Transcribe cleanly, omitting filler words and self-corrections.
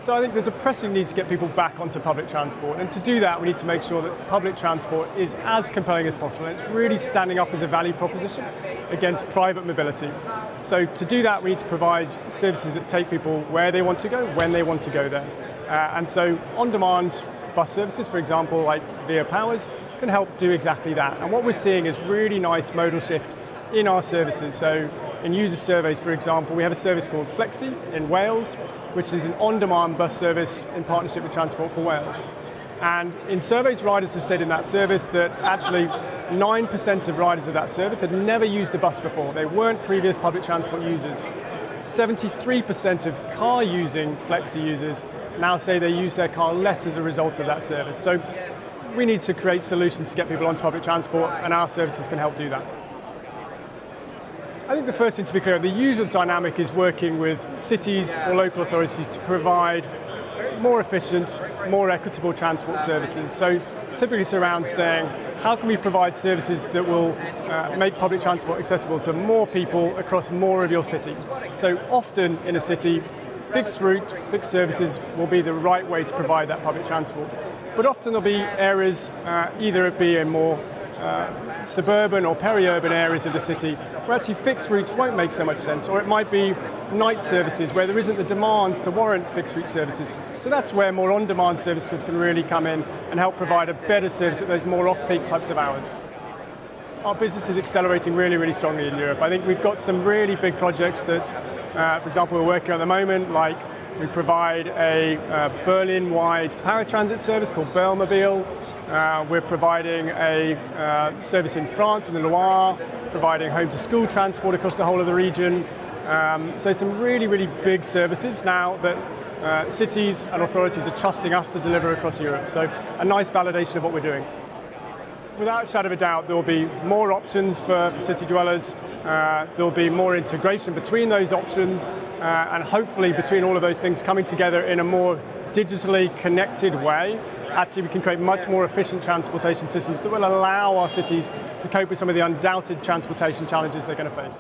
So I think there's a pressing need to get people back onto public transport, and to do that we need to make sure that public transport is as compelling as possible, and it's really standing up as a value proposition against private mobility. So to do that we need to provide services that take people where they want to go, when they want to go there. And so on-demand bus services, for example, like Via Powers, can help do exactly that. And what we're seeing is really nice modal shift in our services. So in user surveys, for example, we have a service called Flexi in Wales, which is an on-demand bus service in partnership with Transport for Wales. And in surveys, riders have said in that service that actually 9% of riders of that service had never used a bus before. They weren't previous public transport users. 73% of car-using Flexi users now say they use their car less as a result of that service. So we need to create solutions to get people onto public transport, and our services can help do that. I think the first thing to be clear, the usual dynamic is working with cities or local authorities to provide more efficient, more equitable transport services. So typically it's around saying, how can we provide services that will make public transport accessible to more people across more of your city? So often in a city, fixed route, fixed services will be the right way to provide that public transport. But often there'll be areas, either it be in more suburban or peri-urban areas of the city, where actually fixed routes won't make so much sense, or it might be night services where there isn't the demand to warrant fixed route services. So that's where more on-demand services can really come in and help provide a better service at those more off-peak types of hours. Our business is accelerating really, really strongly in Europe. I think we've got some really big projects that, for example, we're working on at the moment, like we provide a Berlin-wide paratransit service called Berlmobile. We're providing a service in France, in the Loire, providing home-to-school transport across the whole of the region. So some really, really big services now that cities and authorities are trusting us to deliver across Europe. So a nice validation of what we're doing. Without a shadow of a doubt, there will be more options for city dwellers. There will be more integration between those options, and hopefully between all of those things coming together in a more digitally connected way. Actually, we can create much more efficient transportation systems that will allow our cities to cope with some of the undoubted transportation challenges they're going to face.